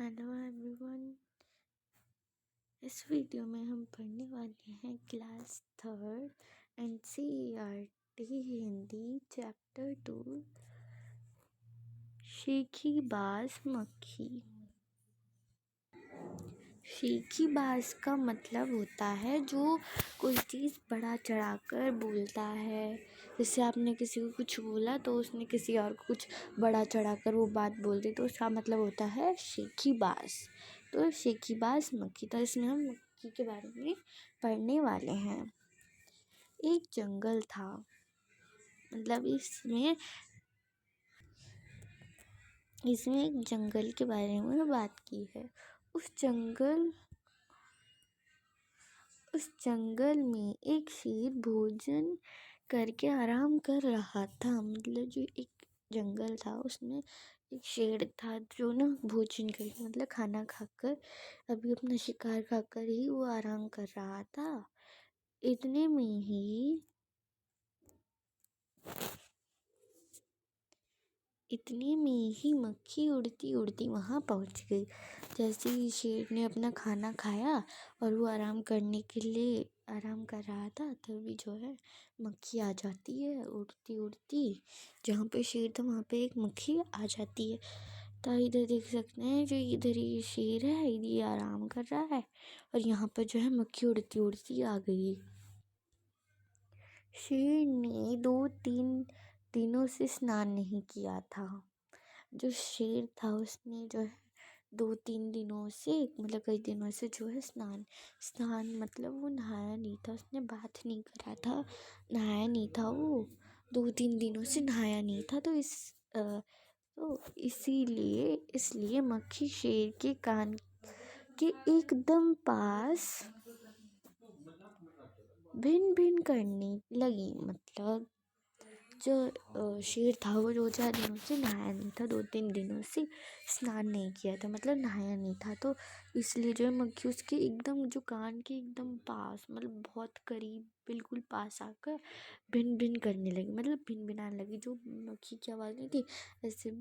Hello everyone. इस video में हम पढ़ने वाले हैं class third NCERT Hindi chapter 2 शीखी बाज मक्खी। शीखी बाज का मतलब होता है जो कोई चीज़ बड़ा चढ़ाकर बोलता है। जैसे आपने किसी को कुछ बोला तो उसने किसी और को कुछ बड़ा चढ़ाकर वो बात बोल दी, तो उसका मतलब होता है शीखी बाज। तो शीखी बाज मक्खी, तो इसमें हम मक्खी के बारे में पढ़ने वाले हैं। एक जंगल था, मतलब इसमें एक जंगल के बारे में बात की है। उस जंगल में एक शेर भोजन करके आराम कर रहा था। मतलब जो एक जंगल था उसमें एक शेर था जो ना भोजन करके, मतलब खाना खाकर, अभी अपना शिकार खाकर ही वो आराम कर रहा था। इतने में ही मक्खी उड़ती उड़ती वहाँ पहुँच गई। जैसे ही शेर ने अपना खाना खाया और वो आराम करने के लिए आराम कर रहा था, तभी जो है मक्खी आ जाती है उड़ती उड़ती। जहाँ पे शेर था वहाँ पे एक मक्खी आ जाती है। तो इधर देख सकते हैं, जो इधर ये शेर है ये आराम कर रहा है और यहाँ पर जो है मक्खी उड़ती उड़ती आ गई। शेर ने 2-3 दिनों से स्नान नहीं किया था। जो शेर था उसने जो है 2-3 दिनों से, मतलब कई दिनों से जो है स्नान मतलब वो नहाया नहीं था, उसने बाथ नहीं करा था, नहाया नहीं था। वो 2-3 दिनों से नहाया नहीं था। तो इसलिए मक्खी शेर के कान के एकदम पास भिन भिन करने लगी। मतलब जो शेर था वो 2-4 दिनों से नहाया नहीं था, 2-3 दिनों से स्नान नहीं किया था, मतलब नहाया नहीं था। तो इसलिए जो है मक्खी उसके एकदम जो कान के एकदम पास, मतलब बहुत करीब बिल्कुल पास आकर भिन भिन करने लगी, मतलब भिन भिनाने लगी। जो मक्खी की आवाज़ नहीं थी, ऐसे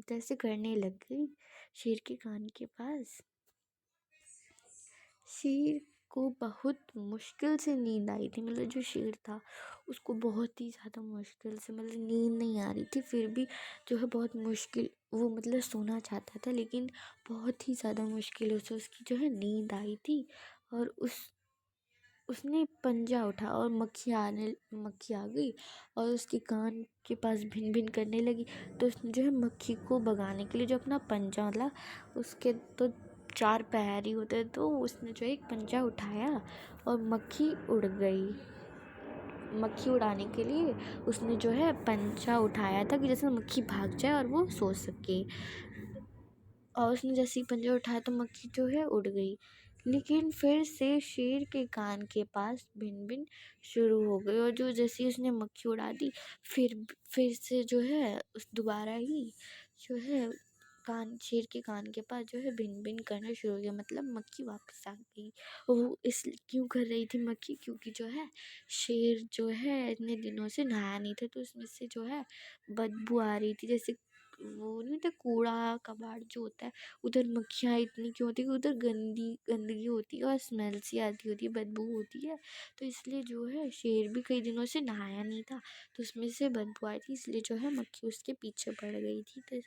तैसे करने लग गई शेर के कान के पास। शेर को बहुत मुश्किल से नींद आई थी। मतलब जो शेर था उसको बहुत ही ज़्यादा मुश्किल से, मतलब नींद नहीं आ रही थी, फिर भी जो है बहुत मुश्किल वो मतलब सोना चाहता था, लेकिन बहुत ही ज़्यादा मुश्किलों से उसकी जो है नींद आई थी। और उसने पंजा उठा और मक्खी आ गई और उसके कान के पास भिन भिन करने लगी। तो उसने जो है मक्खी को भगाने के लिए जो अपना पंजा, मतलब उसके तो 4 पैर ही होते, तो उसने जो एक पंजा उठाया और मक्खी उड़ गई। मक्खी उड़ाने के लिए उसने जो है पंजा उठाया था कि जैसे मक्खी भाग जाए और वो सो सके। और उसने जैसे ही पंजा उठाया तो मक्खी जो है उड़ गई। लेकिन फिर से शेर के कान के पास भिन भिन शुरू हो गई, और जो जैसे ही उसने मक्खी उड़ा दी, फिर से जो है उस दोबारा ही जो है शेर के कान के पास जो है भिन भिन करना शुरू हो गया। मतलब मक्खी वापस आ गई। वो इस क्यों कर रही थी मक्खी? क्योंकि जो है शेर जो है इतने दिनों से नहाया नहीं था, तो उसमें से जो है बदबू आ रही थी। जैसे वो नहीं था, कूड़ा कबाड़ जो होता है, उधर मक्खियाँ इतनी क्यों होती है? उधर गंदगी होती है और स्मेल सी आती होती है, बदबू होती है। तो इसलिए जो है शेर भी कई दिनों से नहाया नहीं था, तो उसमें से बदबू आई थी, इसलिए जो है मक्खी उसके पीछे पड़ गई थी।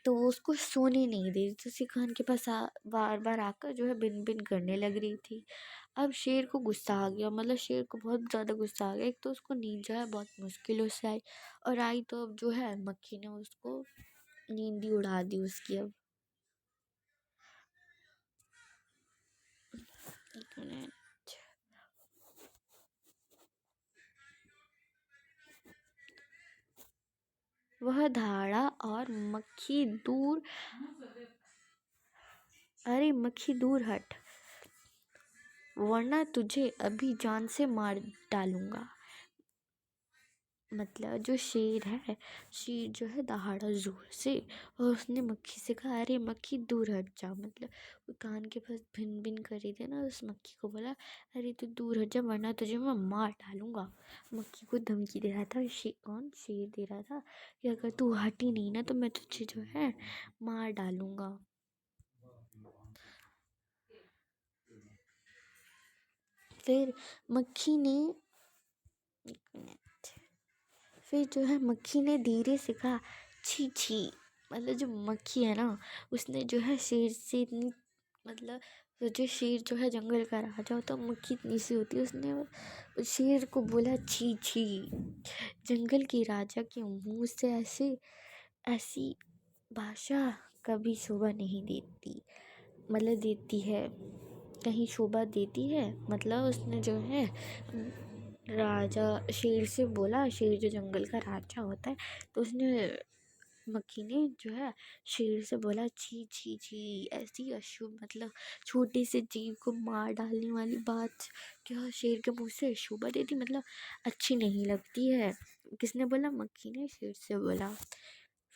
तो वो उसको सोने नहीं दे रही थी, उसके कान के पास बार बार आकर जो है बिन बिन करने लग रही थी। अब शेर को गुस्सा आ गया, मतलब शेर को बहुत ज़्यादा गुस्सा आ गया। एक तो उसको नींद जो है बहुत मुश्किलों से आई, और आई तो अब जो है मक्खी ने उसको नींद ही उड़ा दी उसकी। अब एक मिनट, वह धाड़ा और मक्खी दूर, अरे मक्खी दूर हट, वरना तुझे अभी जान से मार डालूंगा। मतलब जो शेर है, शेर जो है दहाड़ा जोर से, और उसने मक्खी से कहा, अरे मक्खी दूर हट जा। मतलब वो कान के पास भिन भिन कर रही थी ना, उस मक्खी को बोला, अरे तू दूर हट जा वरना तुझे मैं मार डालूंगा। मक्खी को धमकी दे रहा था कौन, शेर दे रहा था कि अगर तू हटी नहीं ना तो मैं तुझे जो है मार डालूंगा। फिर मक्खी ने फिर जो है मक्खी ने धीरे से कहा, छी छी। मतलब जो मक्खी है ना, उसने जो है शेर से इतनी, मतलब तो जो शेर जो है जंगल का राजा होता है, मक्खी इतनी सी होती है, उसने शेर को बोला, छी छी। जंगल के राजा के मुंह से ऐसी ऐसी भाषा कभी शोभा नहीं देती, मतलब देती है, कहीं शोभा देती है। मतलब उसने जो है राजा शेर से बोला, शेर जो जंगल का राजा होता है, तो उसने मक्खी ने जो है शेर से बोला, छी छी छी, ऐसी अशुभ, मतलब छोटे से जीव को मार डालने वाली बात क्या शेर के मुंह से शोभा देती, मतलब अच्छी नहीं लगती है। किसने बोला? मक्खी ने शेर से बोला।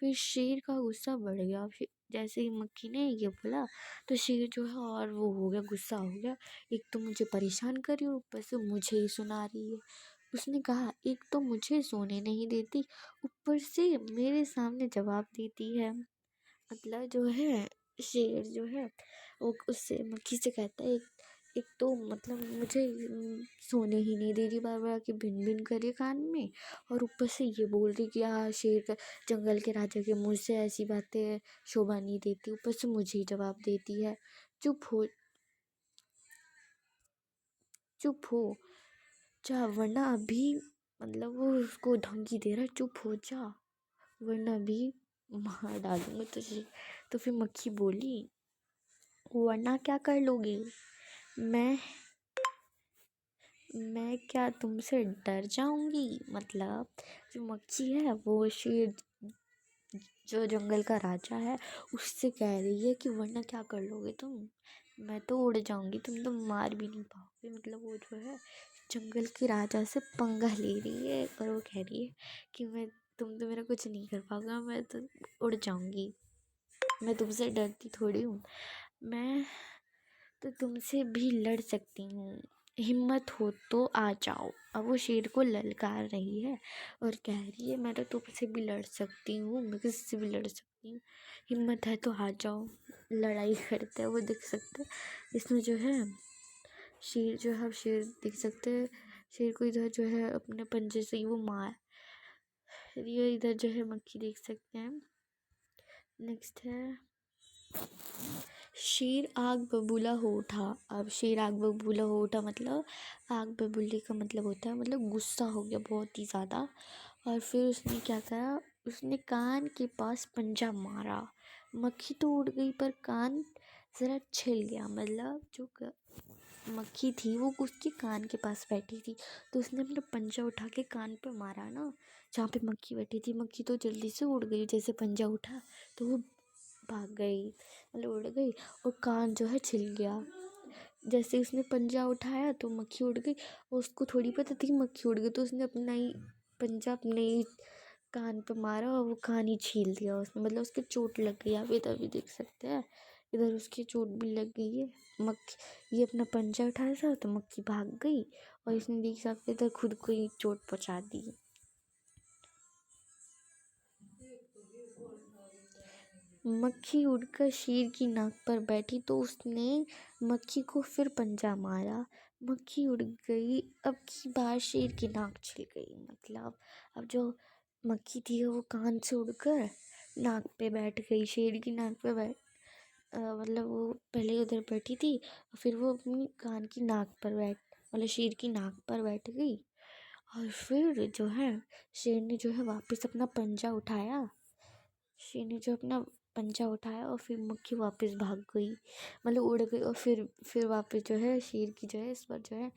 फिर शेर का गुस्सा बढ़ गया। फिर जैसे ही मक्खी ने ये बोला तो शेर जो है और वो हो गया, गुस्सा हो गया। एक तो मुझे परेशान कर रही है, ऊपर से मुझे ही सुना रही है। उसने कहा, एक तो मुझे सोने नहीं देती, ऊपर से मेरे सामने जवाब देती है। मतलब जो है शेर जो है वो उससे मक्खी से कहता है, एक तो मतलब मुझे सोने ही नहीं दे रही, बार बार आके भिन भिन करे कान में, और ऊपर से ये बोल रही कि शेर का, जंगल के राजा के मुंह से ऐसी बातें शोभा नहीं देती, ऊपर से मुझे ही जवाब देती है। चुप हो, चुप हो जा वरना अभी, मतलब वो उसको धमकी दे रहा है, चुप हो जा वरना अभी मार डालूंगा तुझे। तो फिर मक्खी बोली, वरना क्या कर लोगे? मैं मैं क्या तुमसे डर जाऊंगी? मतलब जो मक्खी है वो शेर जो जंगल का राजा है उससे कह रही है कि वरना क्या कर लोगे तुम? मैं तो उड़ जाऊंगी, तुम तो मार भी नहीं पाओगे। मतलब वो जो है जंगल के राजा से पंगा ले रही है, और वो कह रही है कि तुम तो मेरा कुछ नहीं कर पाओगे, मैं तो उड़ जाऊंगी, मैं तुमसे डरती थोड़ी हूँ, मैं तो तुमसे भी लड़ सकती हूँ, हिम्मत हो तो आ जाओ। अब वो शेर को ललकार रही है और कह रही है, मैं तो तुमसे भी लड़ सकती हूँ, मैं किसी से भी लड़ सकती हूँ, हिम्मत है तो आ जाओ, लड़ाई करते हैं। वो देख सकते हैं इसमें जो है शेर जो है, शेर देख सकते हैं शेर को इधर जो है अपने पंजे से ही वो मार, ये इधर जो है मक्खी देख सकते हैं। नेक्स्ट है, शेर आग बबूला हो उठा। अब शेर आग बबूला हो उठा, मतलब आग बबूले का मतलब होता है मतलब गुस्सा हो गया बहुत ही ज़्यादा। और फिर उसने क्या करा, उसने कान के पास पंजा मारा। मक्खी तो उड़ गई पर कान ज़रा छिल गया। मतलब जो मक्खी थी वो उसके कान के पास बैठी थी, तो उसने अपना पंजा उठा के कान पे मारा ना, जहाँ पे मक्खी बैठी थी। मक्खी तो जल्दी से उड़ गई, जैसे पंजा उठा तो वो भाग गई, मतलब उड़ गई, और कान जो है छिल गया। जैसे उसने पंजा उठाया तो मक्खी उड़ गई, और उसको थोड़ी पता थी मक्खी उड़ गई, तो उसने अपना ही पंजा अपने ही कान पे मारा और वो कान ही छील दिया उसने। मतलब उसके चोट लग गई, आप इधर भी देख सकते हैं, इधर उसकी चोट भी लग गई है। मक्खी ये अपना पंजा उठाया था तो मक्खी भाग गई, और इसने देख सकते इधर खुद को ही चोट पहुँचा दी। मक्खी उड़कर शेर की नाक पर बैठी तो उसने मक्खी को फिर पंजा मारा। मक्खी उड़ गई, अब की बार शेर की नाक छिल गई। मतलब अब जो मक्खी थी वो कान से उड़कर नाक पे बैठ गई, शेर की नाक पे मतलब वो पहले उधर बैठी थी, फिर वो अपनी कान की नाक पर मतलब शेर की नाक पर बैठ गई। और फिर जो है शेर ने जो है वापस अपना पंजा उठाया, शेर ने जो अपना पंजा उठाया और फिर मक्खी वापस भाग गई, मतलब उड़ गई। और फिर वापस जो है शेर की जो है इस बार जो है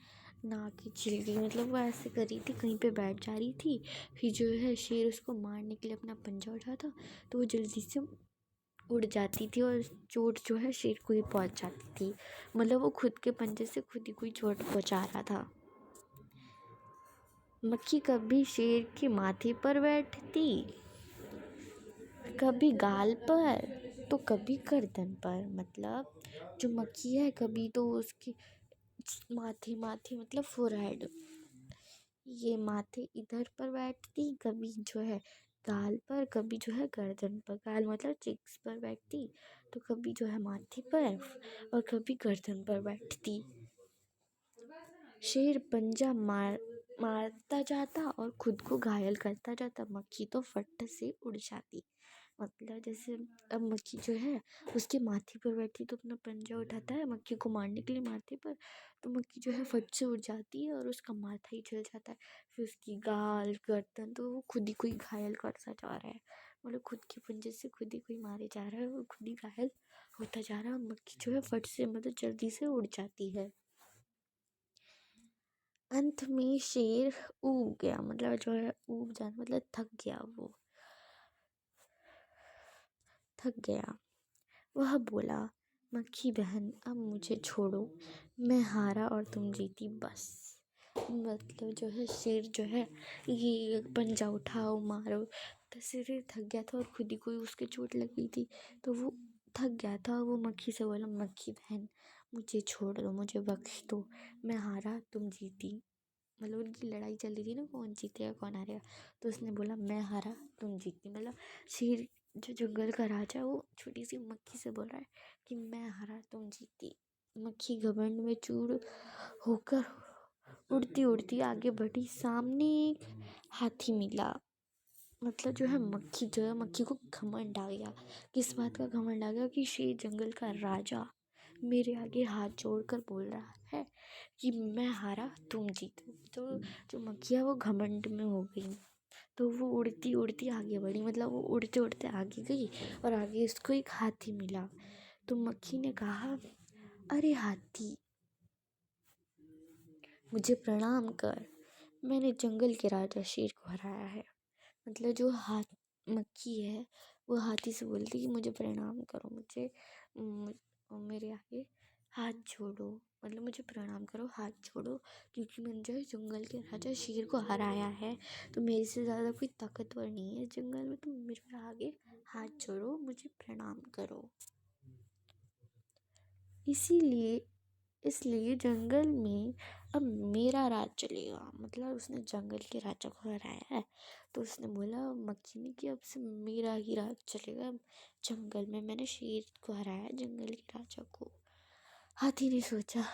नाक ही छिल गई। मतलब वो ऐसे कर रही थी, कहीं पे बैठ जा रही थी, फिर जो है शेर उसको मारने के लिए अपना पंजा उठाता तो वो जल्दी से उड़ जाती थी, और चोट जो है शेर को ही पहुंच जाती थी। मतलब वो खुद के पंजे से खुद ही कोई चोट पहुंचा रहा था। मक्खी कभी शेर के माथे पर बैठती, कभी गाल पर तो कभी गर्दन पर। मतलब जो मक्खी है कभी तो उसकी माथे माथे मतलब फोरहेड, ये माथे इधर पर बैठती, कभी जो है गाल पर, कभी जो है गर्दन पर। गाल मतलब चिक्स पर बैठती, तो कभी जो है माथे पर और कभी गर्दन पर बैठती। शेर पंजा मारता जाता और खुद को घायल करता जाता, मक्खी तो फट से उड़ जाती। मतलब जैसे अब मक्खी जो है उसके माथे पर बैठी तो अपना पंजा उठाता है मक्खी को मारने के लिए माथे पर, तो मक्खी जो है फट से उड़ जाती है और उसका माथा ही जल जाता है। फिर उसकी गाल गर्दन, तो वो खुद ही कोई घायल करता जा रहा है, मतलब खुद के पंजे से खुद ही कोई मारे जा रहा है, वो खुद ही घायल होता जा रहा है। मक्खी जो है फट से मतलब जल्दी से उड़ जाती है। अंत में शेर ऊब गया, मतलब जो है ऊब जाना मतलब थक गया, वो थक गया। वह बोला, मक्खी बहन अब मुझे छोड़ो, मैं हारा और तुम जीती बस। मतलब जो है शेर जो है ये पंजा उठाओ मारो, तो शेर थक गया था और खुद ही कोई उसके चोट लग गई थी, तो वो थक गया था। वो मक्खी से बोला, मक्खी बहन मुझे छोड़ दो, मुझे बख्श दो, मैं हारा तुम जीती। मतलब उनकी लड़ाई चल रही थी ना, कौन जीतेगा कौन हारेगा, तो उसने बोला मैं हारा तुम जीती। मतलब शेर जो जंगल का राजा है वो छोटी सी मक्खी से बोल रहा है कि मैं हारा तुम जीती। मक्खी घमंड में चूर होकर उड़ती उड़ती आगे बढ़ी, सामने एक हाथी मिला। मतलब जो है मक्खी जो है मक्खी को घमंड आ गया। किस बात का घमंड आ गया कि शेर जंगल का राजा मेरे आगे हाथ जोड़कर बोल रहा है कि मैं हारा तुम जीतो। तो जो मक्खियाँ वो घमंड में हो गई, तो वो उड़ती उड़ती आगे बढ़ी। मतलब वो उड़ते उड़ते आगे गई और आगे उसको एक हाथी मिला। तो मक्खी ने कहा, अरे हाथी मुझे प्रणाम कर, मैंने जंगल के राजा शेर को हराया है। मतलब जो मक्खी है वो हाथी से बोलती कि मुझे प्रणाम करो, मेरे आगे हाथ जोड़ो, मतलब मुझे प्रणाम करो, हाथ जोड़ो, क्योंकि मैंने जो है जंगल के राजा शेर को हराया है, तो मेरे से ज़्यादा कोई ताकतवर नहीं है जंगल में, तो मेरे आगे हाथ जोड़ो, मुझे प्रणाम करो। इसीलिए इसलिए जंगल में अब मेरा राज चलेगा। मतलब उसने जंगल के राजा को हराया है, तो उसने बोला मक्खी ने कि अब से मेरा ही राज चलेगा जंगल में, मैंने शेर को हराया जंगल के राजा को। हाथी ने सोचा,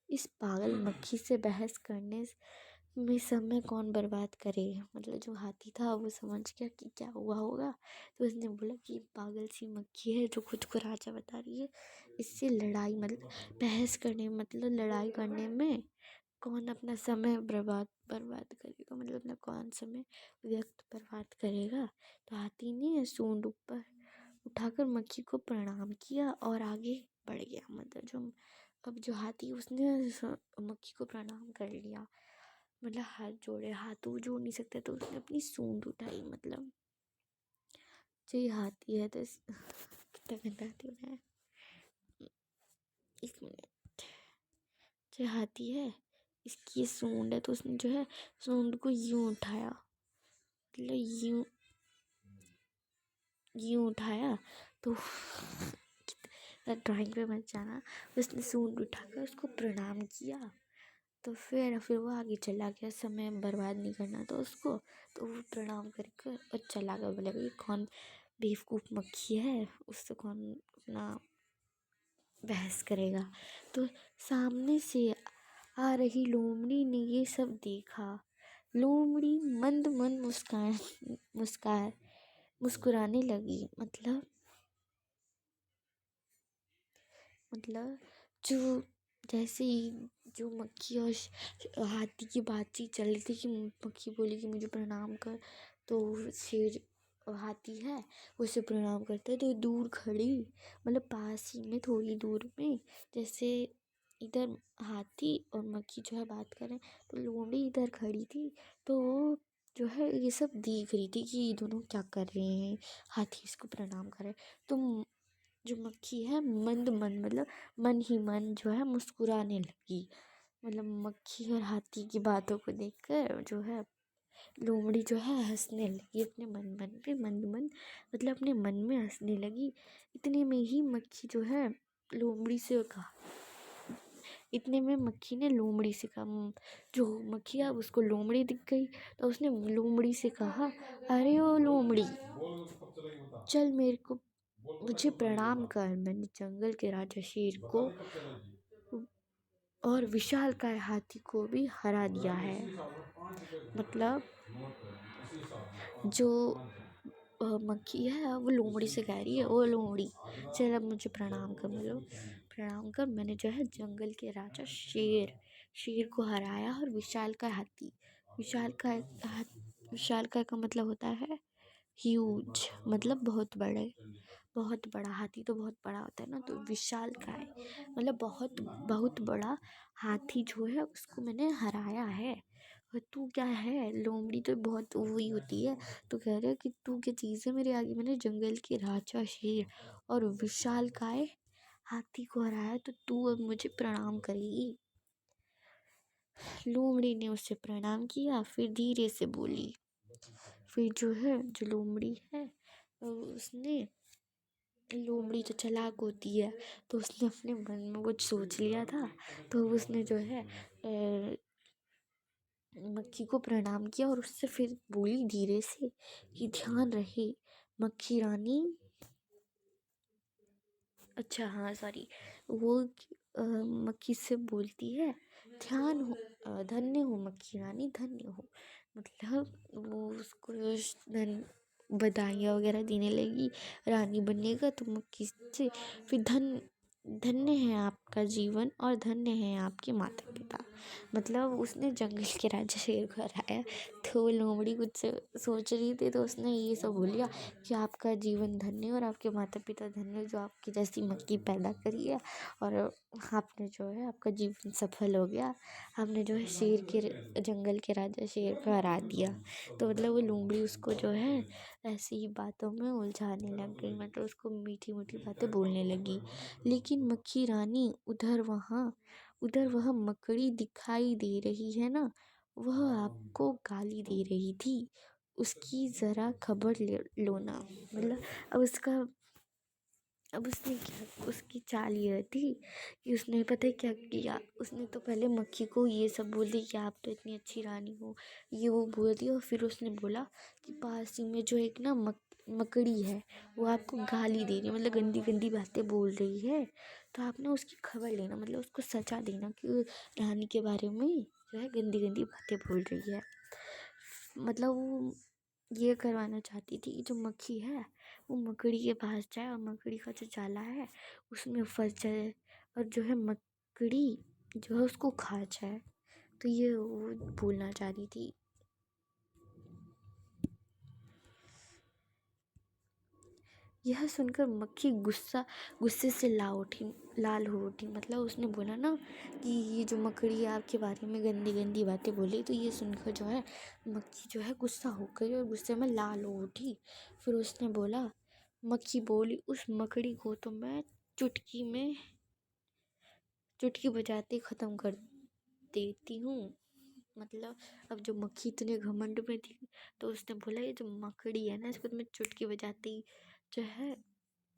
इस पागल मक्खी से बहस करने में समय कौन बर्बाद करे। मतलब जो हाथी था वो समझ गया कि क्या हुआ होगा, तो उसने बोला कि पागल सी मक्खी है जो खुद को राजा बता रही है, इससे लड़ाई मतलब बहस करने मतलब लड़ाई करने में कौन अपना समय बर्बाद करेगा, मतलब अपना कौन समय व्यक्त बर्बाद करेगा। तो हाथी ने सूंड ऊपर उठाकर मक्खी को प्रणाम किया और आगे बढ़ गया। मतलब जो अब जो हाथी उसने मक्खी को प्रणाम कर लिया, मतलब हाथ जोड़े, हाथ तो वो जोड़ नहीं सकता, तो उसने अपनी सूंड उठाई। मतलब जो ये हाथी है तो कितना गंदा हाथी बनाया, एक मिनट। जो हाथी है इसकी ये सूंड है, तो उसने जो है सूंड को यूं उठाया, मतलब यूं यूं उठाया, तो ड्राइंग पे मत जाना। उसने सूंड उठाकर उसको प्रणाम किया, तो फिर वो आगे चला गया, समय बर्बाद नहीं करना था उसको, तो वो प्रणाम करके और चला गया। बोला कि कौन बेवकूफ़ मक्खी है, उससे कौन अपना बहस करेगा। तो सामने से आ रही लोमड़ी ने ये सब देखा। लोमड़ी मंद मंद मुस्कुराने लगी। मतलब जो जैसे ही जो मक्खी और हाथी की बातचीत चल रही थी कि मक्खी बोली कि मुझे प्रणाम कर, तो शेर हाथी है उसे प्रणाम करता है, तो दूर खड़ी मतलब पास ही में थोड़ी दूर में, जैसे इधर हाथी और मक्खी जो है बात कर रहे हैं, तो लोमड़ी इधर खड़ी थी, तो वो जो है ये सब देख रही थी कि ये दोनों क्या कर रहे हैं, हाथी इसको प्रणाम कर रहे हैं। तो जो मक्खी है मंद मंद मतलब मन ही मन जो है मुस्कुराने लगी। मतलब मक्खी और हाथी की बातों को देखकर जो है लोमड़ी जो है हंसने लगी अपने मन मन पे मन मन मतलब अपने मन में हंसने लगी। इतने में ही मक्खी जो है लोमड़ी से कहा इतने में मक्खी ने लोमड़ी से कहा जो मक्खी है उसको लोमड़ी दिख गई तो उसने लोमड़ी से कहा, अरे ओ लोमड़ी, चल मेरे को मुझे प्रणाम कर। मैंने जंगल के राजा शेर को और विशालकाय हाथी को भी हरा दिया है। मतलब जो मक्खी है वो लोमड़ी से कह रही है, ओ लोमड़ी, चल अब मुझे प्रणाम कर। मतलब प्रणाम कर, मैंने जो है जंगल के राजा शेर को हराया और विशालकाय हाथी, विशालकाय विशालकाय का मतलब होता है ह्यूज, मतलब बहुत बड़े, बहुत बड़ा। हाथी तो बहुत बड़ा होता है ना, तो विशालकाय मतलब बहुत बहुत बड़ा हाथी जो है उसको मैंने हराया है। और तू क्या है, लोमड़ी तो बहुत वही होती है। तो कह रहे कि तू क्या चीज़ है मेरे आगे, मैंने जंगल के राजा शेर और विशालकाय हाथी को हराया तो तू अब मुझे प्रणाम करेगी। लोमड़ी ने उससे प्रणाम किया, फिर धीरे से बोली। फिर जो है जो लोमड़ी है उसने, लोमड़ी तो चालाक होती है, तो उसने अपने मन में कुछ सोच लिया था। तो उसने जो है मक्खी को प्रणाम किया और उससे फिर बोली धीरे से कि ध्यान रहे मक्खी रानी। अच्छा हाँ सॉरी, वो मक्खी से बोलती है, ध्यान हो, धन्य हो मक्खी रानी, धन्य हो। मतलब वो उसको धन बधाइयाँ वगैरह देने लगी रानी बनने का। तो मक्खी से फिर धन्य है आपका जीवन और धन्य है आपके माता पिता। मतलब उसने जंगल के राजा शेर को हराया। तो लोमड़ी कुछ सोच रही थी तो उसने ये सब बोल लिया कि आपका जीवन धन्य और आपके माता पिता धन्य जो आपकी जैसी मक्खी पैदा करी है, और आपने जो है आपका जीवन सफल हो गया, आपने जो है शेर के जंगल के राजा शेर को हरा दिया। तो मतलब वो लोमड़ी उसको जो है ऐसी ही बातों में उलझाने लग गई, मतलब उसको मीठी मीठी बातें बोलने लगी। लेकिन मक्खी रानी उधर वह मकड़ी दिखाई दे रही है ना, वह आपको गाली दे रही थी, उसकी ज़रा खबर लो ना। मतलब अब उसने क्या, उसकी चाल ये थी कि उसने पता है क्या किया, उसने तो पहले मक्खी को ये सब बोल दी कि आप तो इतनी अच्छी रानी हो, ये वो बोल दिया। और फिर उसने बोला कि पास ही में जो एक ना मकड़ी है वो आपको गाली दे रही है, मतलब गंदी गंदी बातें बोल रही है, तो आप ना उसकी खबर लेना, मतलब उसको सजा देना कि वो रानी के बारे में जो है गंदी गंदी बातें बोल रही है। मतलब वो ये करवाना चाहती थी कि जो मक्खी है वो मकड़ी के पास जाए और मकड़ी का जो जाला है उसमें फंस जाए और जो है मकड़ी जो है उसको खा जाए। तो ये वो बोलना चाह रही थी। यह सुनकर मक्खी गुस्से से लाल हो उठी। मतलब उसने बोला ना कि ये जो मकड़ी आपके बारे में गंदी गंदी बातें बोली, तो ये सुनकर जो है मक्खी जो है गुस्सा हो गई और गुस्से में लाल हो उठी। फिर उसने बोला, मक्खी बोली, उस मकड़ी को तो मैं चुटकी बजाते ख़त्म कर देती हूँ। मतलब अब जो मक्खी इतने घमंड में थी तो उसने बोला ये जो मकड़ी है ना इसको तो मैं चुटकी बजाती जो है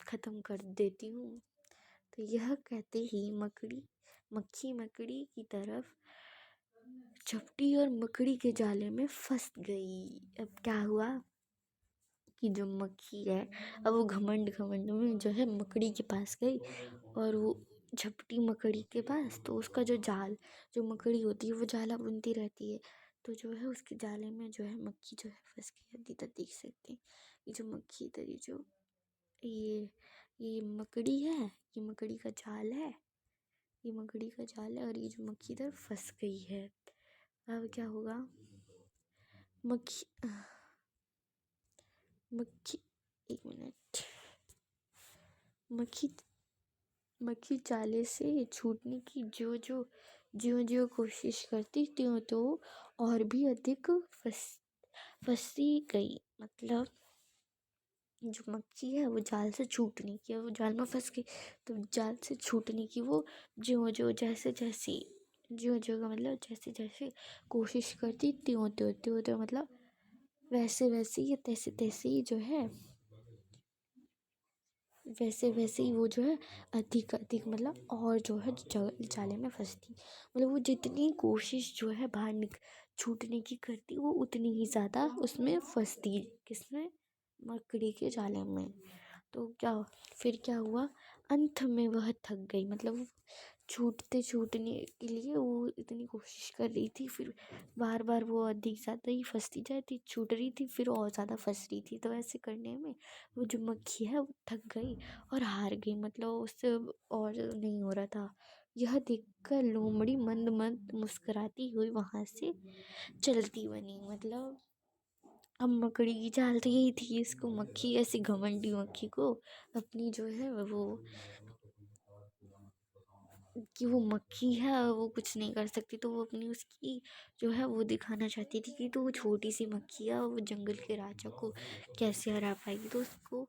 ख़त्म कर देती हूँ। तो यह कहते ही मक्खी मकड़ी की तरफ झपटी और मकड़ी के जाले में फंस गई। अब क्या हुआ कि जो मक्खी है अब वो घमंड घमंड में जो है मकड़ी के पास गई और वो झपटी मकड़ी के पास। तो उसका जो जाल, जो मकड़ी होती है वो जाला बुनती रहती है, तो जो है उसके जाले में जो है मक्खी जो है फंस गई। अब इधर देख सकते हैं ये जो मक्खी इधर ये मकड़ी है, ये मकड़ी का जाल है, ये मकड़ी का जाल है और ये जो मक्खी इधर फंस गई है। अब क्या होगा, मक्खी मक्खी एक मिनट, मक्खी मक्खी जाले से छूटने की ज्यों कोशिश करती त्यों तो और भी अधिक फंसी गई। मतलब जो मक्खी है वो जाल से छूटने की, वो जाल में फंस गई तो जाल से छूटने की वो ज्यों जैसे जैसी ज्यों-ज्यों मतलब जैसे-जैसे कोशिश करती त्यों-त्यों मतलब वैसे-वैसे ही तैसे-तैसे ही जो है वैसे-वैसे ही वो जो है अधिक मतलब और जो है जाले में फँसती। मतलब वो जितनी कोशिश जो है बाहर छूटने की करती वो उतनी ही ज़्यादा उसमें फँसती। किसमें? मकड़ी के जाले में। तो फिर क्या हुआ? अंत में वह थक गई। मतलब वो छूटने के लिए वो इतनी कोशिश कर रही थी, फिर बार बार वो अधिक ज़्यादा ही फंसती जाती, छूट रही थी फिर और ज़्यादा फंस रही थी। तो ऐसे करने में वो जो मक्खी है वो थक गई और हार गई, मतलब उससे और नहीं हो रहा था। यह देखकर लोमड़ी मंद मंद मुस्कुराती हुई वहां से चलती बनी। मतलब अब मकड़ी की चाल तो यही थी, इसको मक्खी ऐसी घमंडी मक्खी को अपनी जो है वो कि वो मक्खी है वो कुछ नहीं कर सकती, तो वो अपनी उसकी जो है वो दिखाना चाहती थी कि तो वो छोटी सी मक्खी है वो जंगल के राजा को कैसे हरा पाएगी। तो उसको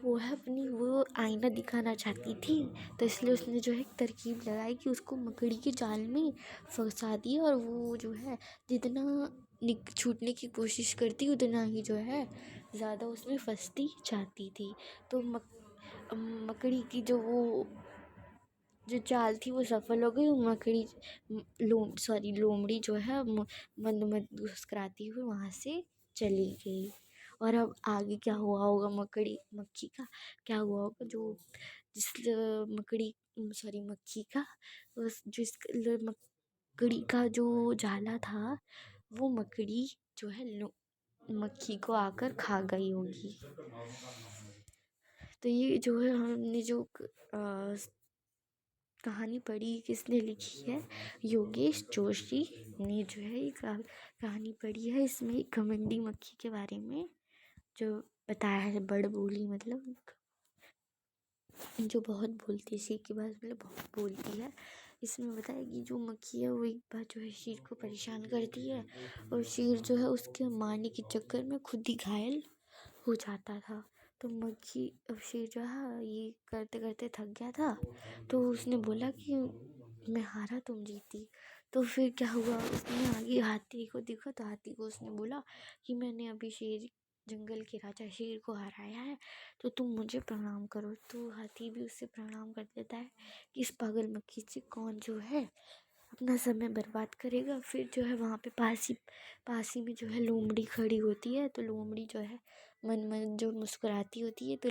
वो है अपनी वो आईना दिखाना चाहती थी। तो इसलिए उसने जो है एक तरकीब लगाई कि उसको मकड़ी के जाल में फंसा दिया, और वो जो है जितना छूटने की कोशिश करती उतना ही जो है ज़्यादा उसमें फंसती जाती थी। तो मकड़ी की जो चाल थी वो सफल हो गई। मकड़ी लोमड़ी जो है मंद मंद मुस्कुराती हुई वहां से चली गई। और अब आगे क्या हुआ होगा मक्खी का क्या हुआ होगा? जो जिस मक्खी का मकड़ी का जो जाला था वो मकड़ी जो है मक्खी को आकर खा गई होगी। तो ये जो है हमने जो कहानी पढ़ी, किसने लिखी है? योगेश जोशी ने जो है ये कहानी पढ़ी है। इसमें एक घमंडी मक्खी के बारे में जो बताया है, बड़ बोली मतलब जो बहुत बोलती है, शेर की बात मतलब बहुत बोलती है। इसमें बताया कि जो मक्खी है वो एक बार जो है शेर को परेशान करती है, और शेर जो है उसके मारने के चक्कर में खुद ही घायल हो जाता था। तो मक्खी अब शेर जो है ये करते करते थक गया था, तो उसने बोला कि मैं हारा तुम जीती। तो फिर क्या हुआ, उसने आगे हाथी को देखा, तो हाथी को उसने बोला कि मैंने अभी जंगल के राजा शेर को हराया है, तो तुम मुझे प्रणाम करो। तो हाथी भी उससे प्रणाम कर देता है कि इस पागल मक्खी से कौन जो है अपना समय बर्बाद करेगा। फिर जो है वहाँ पे पासी में जो है लोमड़ी खड़ी होती है। तो लोमड़ी जो है मन मन जो मुस्कुराती होती है, तो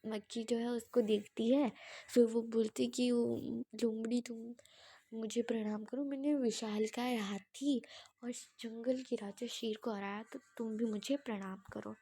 मक्खी जो है उसको देखती है। फिर वो बोलती कि वो लोमड़ी तुम मुझे प्रणाम करो, मैंने विशालकाय हाथी और जंगल के राजा शेर को हराया, तो तुम भी मुझे प्रणाम करो।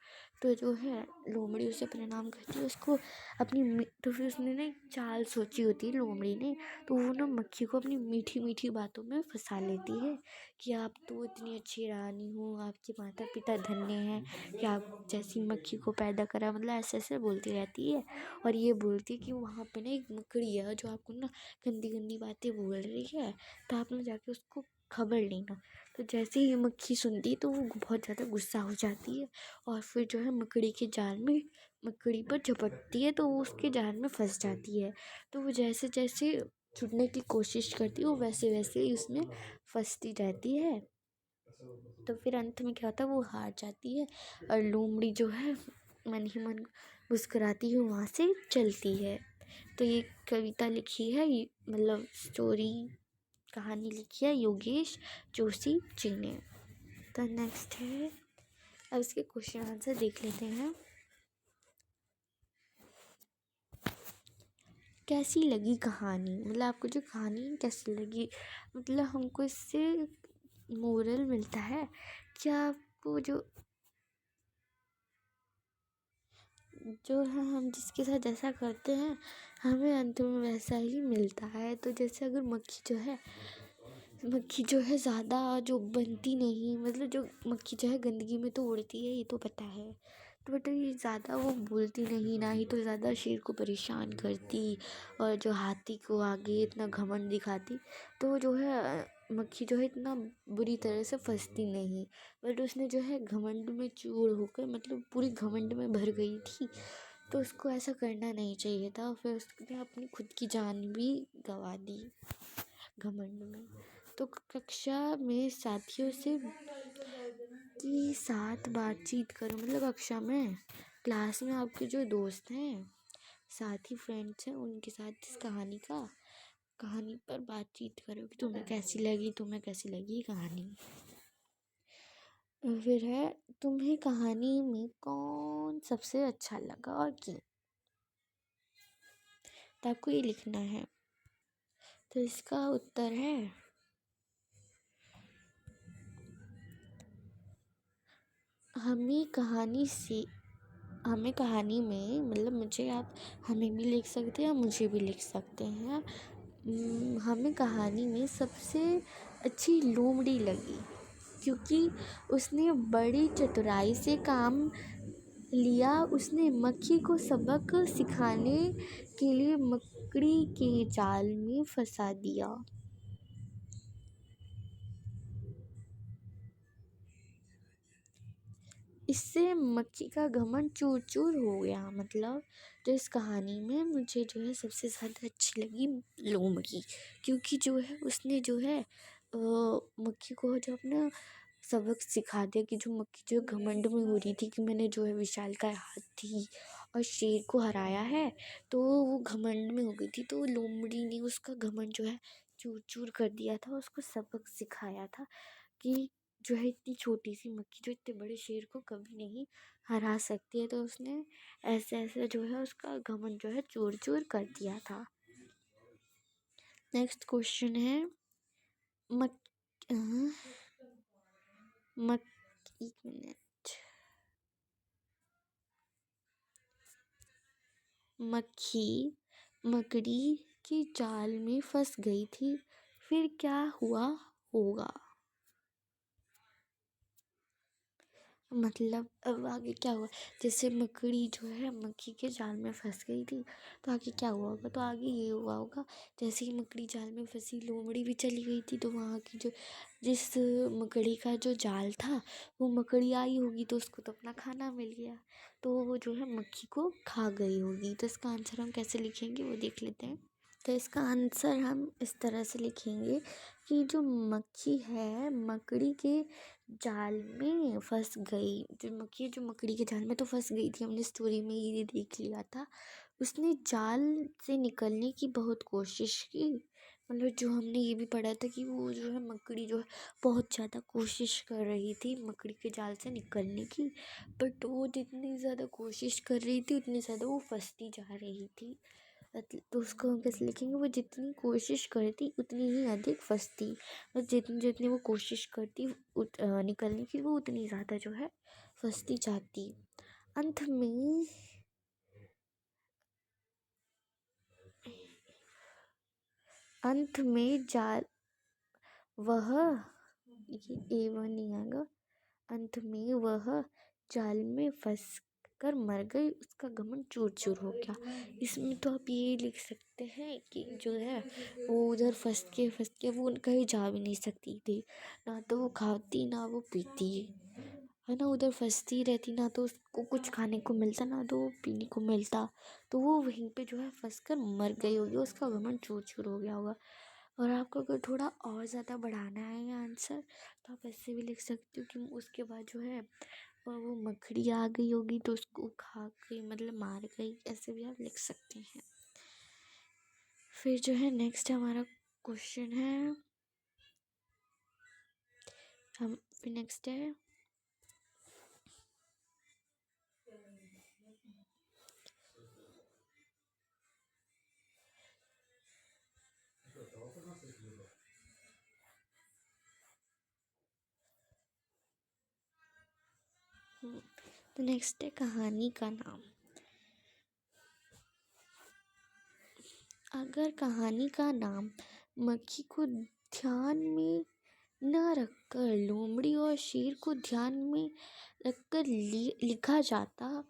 तो जो है लोमड़ी उसे प्रणाम करती है, उसको तो फिर उसने ना एक चाल सोची होती है लोमड़ी ने। तो वो ना मक्खी को अपनी मीठी मीठी बातों में फंसा लेती है कि आप तो इतनी अच्छी रानी हो, आपके माता पिता धन्य हैं कि आप जैसी मक्खी को पैदा करा, मतलब ऐसे ऐसे बोलती रहती है। और ये बोलती है कि वहाँ पे ना एक मकड़ी है जो आपको ना गंदी गंदी बातें बोल रही है, तो आप ना जाके उसको खबर लेना। तो जैसे ही मक्खी सुनती है तो वो बहुत ज़्यादा गुस्सा हो जाती है, और फिर जो है मकड़ी के जाल में मकड़ी पर झपटती है, तो वो उसके जाल में फंस जाती है। तो वो जैसे जैसे छूटने की कोशिश करती है वो वैसे वैसे ही उसमें फंसती रहती है। तो फिर अंत में क्या होता है, वो हार जाती है, और लोमड़ी जो है मन ही मन मुस्कुराती हुई वहाँ से चलती है। तो ये कविता लिखी है, मतलब स्टोरी कहानी लिखी है योगेश जोशी जी ने। तो नेक्स्ट है, अब इसके क्वेश्चन आंसर देख लेते हैं। कैसी लगी कहानी, मतलब आपको जो कहानी कैसी लगी, मतलब हमको इससे मोरल मिलता है क्या? आपको जो है हम जिसके साथ जैसा करते हैं हमें अंत में वैसा ही मिलता है। तो जैसे अगर मक्खी जो है ज़्यादा जो बनती नहीं, मतलब जो मक्खी जो है गंदगी में तो उड़ती है ये तो पता है, तो बट ये ज़्यादा वो बोलती नहीं, ना ही तो ज़्यादा शेर को परेशान करती, और जो हाथी को आगे इतना घमंड दिखाती, तो जो है मक्खी जो है इतना बुरी तरह से फंसती नहीं। बट उसने जो है घमंड में चूर होकर मतलब पूरी घमंड में भर गई थी, तो उसको ऐसा करना नहीं चाहिए था। फिर उसने अपनी खुद की जान भी गंवा दी घमंड में। तो कक्षा में साथियों से के साथ बातचीत करो, मतलब कक्षा में क्लास में आपके जो दोस्त हैं, साथी फ्रेंड्स हैं, उनके साथ इस कहानी पर बातचीत करो कि तुम्हें कैसी लगी ये कहानी। फिर है, तुम्हें कहानी में कौन सबसे अच्छा लगा और क्यों। तो आपको ये लिखना है। तो इसका उत्तर है, हमें कहानी में, मतलब मुझे, आप हमें भी लिख सकते हैं, मुझे भी लिख सकते हैं। हमें कहानी में सबसे अच्छी लोमड़ी लगी क्योंकि उसने बड़ी चतुराई से काम लिया। उसने मक्खी को सबक सिखाने के लिए मकड़ी के जाल में फंसा दिया। इससे मक्खी का घमंड चूर चूर हो गया। मतलब जो इस कहानी में मुझे जो है सबसे ज़्यादा अच्छी लगी लोमड़ी, क्योंकि जो है उसने जो है मक्खी को जो अपना सबक सिखा दिया कि जो मक्खी जो घमंड में हो रही थी कि मैंने जो है विशालकाय हाथी और शेर को हराया है, तो वो घमंड में हो गई थी। तो लोमड़ी ने उसका घमंड जो है चूर चूर कर दिया था, उसको सबक सिखाया था कि जो है इतनी छोटी सी मक्खी जो इतने बड़े शेर को कभी नहीं हरा सकती है। तो उसने ऐसे ऐसे जो है उसका घमंड जो है चूर चूर कर दिया था। नेक्स्ट क्वेश्चन है, मक अ, मक एक मिनट। मक्खी मकड़ी की जाल में फंस गई थी, फिर क्या हुआ होगा। मतलब अब आगे क्या हुआ, जैसे मकड़ी जो है मक्खी के जाल में फंस गई थी, तो आगे क्या हुआ होगा। तो आगे ये हुआ होगा, जैसे ही मकड़ी जाल में फंसी, लोमड़ी भी चली गई थी, तो वहाँ की जो जिस मकड़ी का जो जाल था, वो मकड़ी आई होगी, तो उसको तो अपना खाना मिल गया, तो वो जो है मक्खी को खा गई होगी। तो इसका आंसर हम कैसे लिखेंगे वो देख लेते हैं। तो इसका आंसर हम इस तरह से लिखेंगे कि जो मक्खी है मकड़ी के जाल में फंस गई। जो मकड़ी के जाल में तो फंस गई थी, हमने स्टोरी में ये देख लिया था। उसने जाल से निकलने की बहुत कोशिश की। मतलब जो हमने ये भी पढ़ा था कि वो जो है मकड़ी जो है बहुत ज़्यादा कोशिश कर रही थी मकड़ी के जाल से निकलने की, बट वो जितनी ज़्यादा कोशिश कर रही थी उतनी ज़्यादा वो फंसती जा रही थी। तो उसको हम कैसे लिखेंगे, वो जितनी कोशिश करती उतनी ही अधिक फंसती, और जितनी जितनी वो कोशिश करती निकलने की, वो उतनी ज़्यादा जो है फंसती जाती। अंत में अंत में जाल वह ये A1 नहीं आएगा। अंत में वह जाल में फंस कर मर गई, उसका घमंड चूर चूर हो गया। इसमें तो आप ये लिख सकते हैं कि जो है वो उधर फंस के वो कहीं जा भी नहीं सकती थी, ना तो वो खाती ना वो पीती है ना, उधर फंसती रहती, ना तो उसको कुछ खाने को मिलता ना तो पीने को मिलता, तो वो वहीं पे जो है फंस कर मर गई होगी, उसका घमंड चूर चूर हो गया होगा। और आपको अगर थोड़ा और ज़्यादा बढ़ाना है ये आंसर, तो आप ऐसे भी लिख सकते हो कि उसके बाद जो है वो मकड़ी आ गई होगी तो उसको खा गई, मतलब मार गई, ऐसे भी आप लिख सकते हैं। फिर जो है नेक्स्ट हमारा क्वेश्चन है, हम फिर नेक्स्ट है, तो नेक्स्ट है कहानी का नाम। अगर कहानी का नाम मक्खी को ध्यान में न रखकर लोमड़ी और शेर को ध्यान में रखकर लिखा जाता,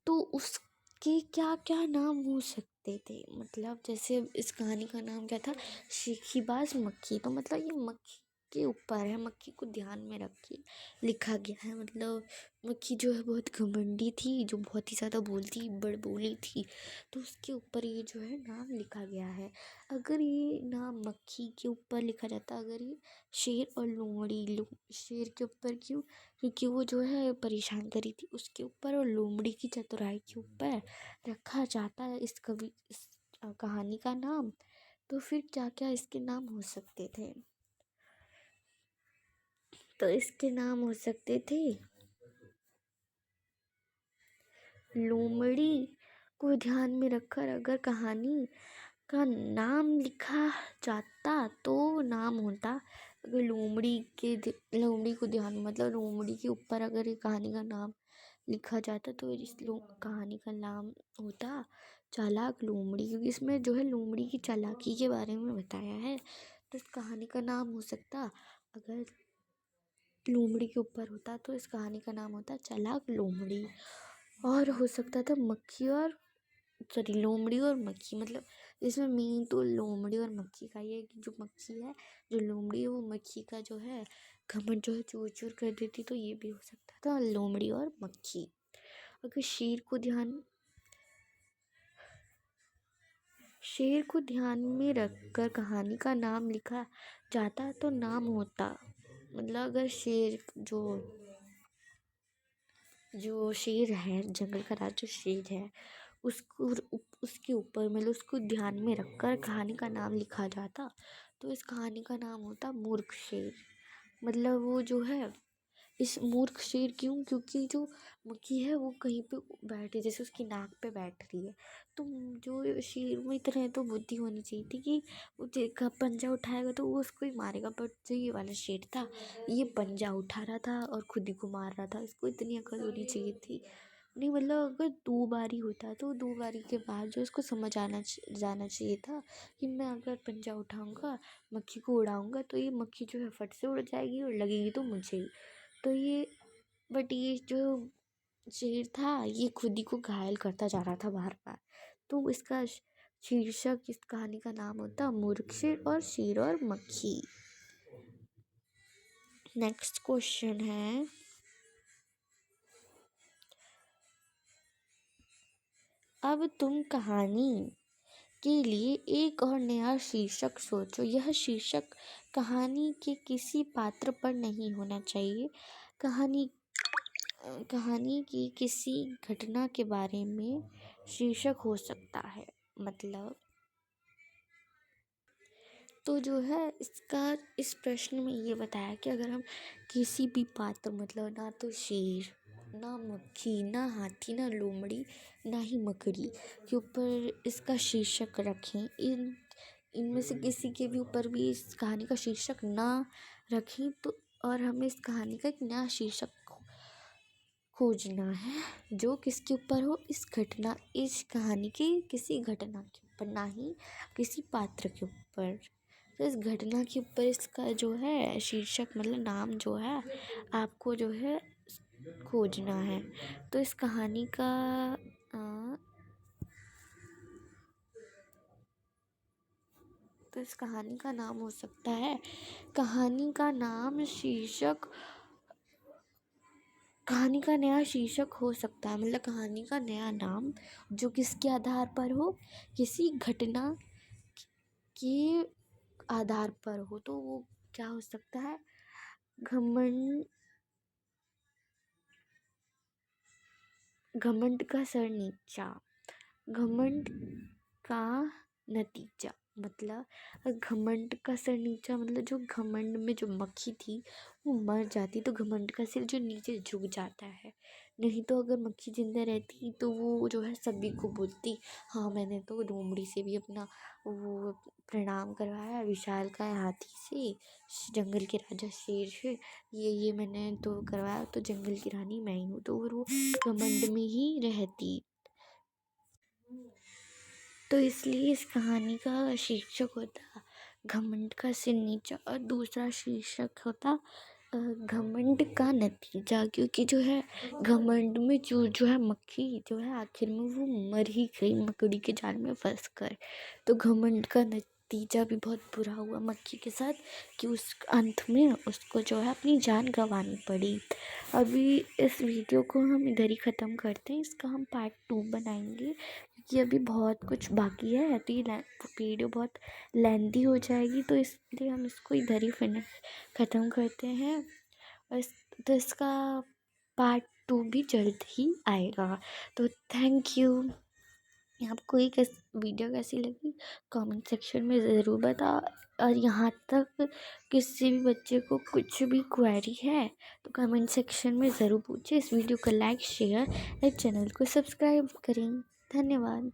तो उसके क्या क्या नाम हो सकते थे। मतलब जैसे इस कहानी का नाम क्या था, शीखीबाज मक्खी, तो मतलब ये मक्खी उसके ऊपर है, मक्खी को ध्यान में रख के लिखा गया है। मतलब मक्खी जो है बहुत घमंडी थी, जो बहुत ही ज़्यादा बोलती बड़बोली थी, तो उसके ऊपर ये जो है नाम लिखा गया है। अगर ये नाम मक्खी के ऊपर लिखा जाता, अगर ये शेर और लोमड़ी, शेर के ऊपर क्यों, क्योंकि वो जो है परेशान करी थी उसके ऊपर, और लोमड़ी की चतुराई के ऊपर रखा जाता है इस कहानी का नाम, तो फिर क्या क्या इसके नाम हो सकते थे? तो इसके नाम हो सकते थे, लोमड़ी को ध्यान में रखकर अगर कहानी का नाम लिखा जाता तो नाम होता, अगर लोमड़ी को ध्यान में, मतलब लोमड़ी के ऊपर अगर ये कहानी का नाम लिखा जाता तो इस कहानी का नाम होता चालाक लोमड़ी, क्योंकि इसमें जो है लोमड़ी की चालाकी के बारे में बताया है। तो इस कहानी का नाम हो सकता, अगर लोमड़ी के ऊपर होता तो इस कहानी का नाम होता चालाक लोमड़ी। और हो सकता था लोमड़ी और मक्खी, मतलब इसमें मेन तो लोमड़ी और मक्खी का ही है कि जो मक्खी है, जो लोमड़ी है, वो मक्खी का जो है घमंड जो है चूर चूर कर देती, तो ये भी हो सकता था लोमड़ी और मक्खी। अगर शेर को ध्यान में रखकर कहानी का नाम लिखा जाता तो नाम होता, मतलब अगर जो शेर है, जंगल का राजा शेर है, उसको उसके ऊपर, मतलब उसको ध्यान में रखकर कहानी का नाम लिखा जाता तो इस कहानी का नाम होता मूर्ख शेर। मतलब वो जो है इस मूर्ख शेर क्यों, क्योंकि जो मक्खी है वो कहीं पे बैठे, जैसे उसकी नाक पे बैठ रही है, तो जो शेर में इतना तो बुद्धि होनी चाहिए थी कि वो देखा पंजा उठाएगा तो वो उसको ही मारेगा, बट जो ये वाला शेर था ये पंजा उठा रहा था और खुद ही को मार रहा था, इसको इतनी अकल होनी चाहिए थी। नहीं, मतलब अगर 2 बारी होता तो 2 बारी के बाद जो इसको समझ जाना चाहिए था कि मैं अगर पंजा उठाऊंगा, मक्खी को उड़ाऊंगा, तो ये मक्खी जो है फट से उड़ जाएगी और लगेगी तो मुझे ही। तो ये बट ये जो शेर था ये खुद ही को घायल करता जा रहा था बार बार, तो इसका शीर्षक इस कहानी का नाम होता मूर्ख शेर और मक्खी। नेक्स्ट क्वेश्चन है, अब तुम कहानी के लिए एक और नया शीर्षक सोचो। यह शीर्षक कहानी के किसी पात्र पर नहीं होना चाहिए। कहानी की किसी घटना के बारे में शीर्षक हो सकता है। मतलब तो जो है इसका इस प्रश्न में ये बताया कि अगर हम किसी भी पात्र, मतलब ना तो शेर, ना मक्खी, ना हाथी, ना लोमड़ी, ना ही मकड़ी के ऊपर इसका शीर्षक रखें, इनमें से किसी के भी ऊपर भी इस कहानी का शीर्षक ना रखें, तो और हमें इस कहानी का एक नया शीर्षक खोजना है जो किसके ऊपर हो, इस कहानी की किसी घटना के ऊपर, ना ही किसी पात्र के ऊपर। तो इस घटना के ऊपर इसका जो है शीर्षक, मतलब नाम जो है आपको जो है खोजना है। तो इस कहानी का अ, तो इस कहानी का नाम हो सकता है, कहानी का नया शीर्षक हो सकता है, मतलब कहानी का नया नाम जो किसके आधार पर हो, किसी घटना के आधार पर हो, तो वो क्या हो सकता है, घमंड घमंड का सर नीचा, घमंड का नतीजा। मतलब घमंड का सर नीचा, मतलब जो घमंड में जो मक्खी थी वो मर जाती तो घमंड का सिर जो नीचे झुक जाता है। नहीं तो अगर मक्खी जिंदा रहती तो वो जो है सभी को बोलती, हाँ मैंने तो लोमड़ी से भी अपना वो प्रणाम करवाया, विशालकाय हाथी से, जंगल के राजा शेर से, ये मैंने तो करवाया, तो जंगल की रानी मैं ही हूँ, तो वो घमंड में ही रहती। तो इसलिए इस कहानी का शीर्षक होता घमंड का सिर नीचा, और दूसरा शीर्षक होता घमंड का नतीजा, क्योंकि जो है घमंड में जो है मक्खी जो है आखिर में वो मर ही गई मकड़ी के जाल में फंस कर। तो घमंड का नतीजा भी बहुत बुरा हुआ मक्खी के साथ कि उस अंत में उसको जो है अपनी जान गंवानी पड़ी। अभी इस वीडियो को हम इधर ही ख़त्म करते हैं, इसका हम पार्ट 2 बनाएंगे क्योंकि अभी बहुत कुछ बाकी है, तो ये वीडियो बहुत लेंदी हो जाएगी, तो इसलिए हम इसको इधर ही ख़त्म करते हैं। और तो इसका पार्ट 2 भी जल्द ही आएगा। तो थैंक यू। आपको ये वीडियो कैसी लगी कमेंट सेक्शन में ज़रूर बताओ। और यहाँ तक किसी भी बच्चे को कुछ भी क्वेरी है तो कमेंट सेक्शन में ज़रूर पूछे। इस वीडियो को लाइक शेयर और चैनल को सब्सक्राइब करें। धन्यवाद।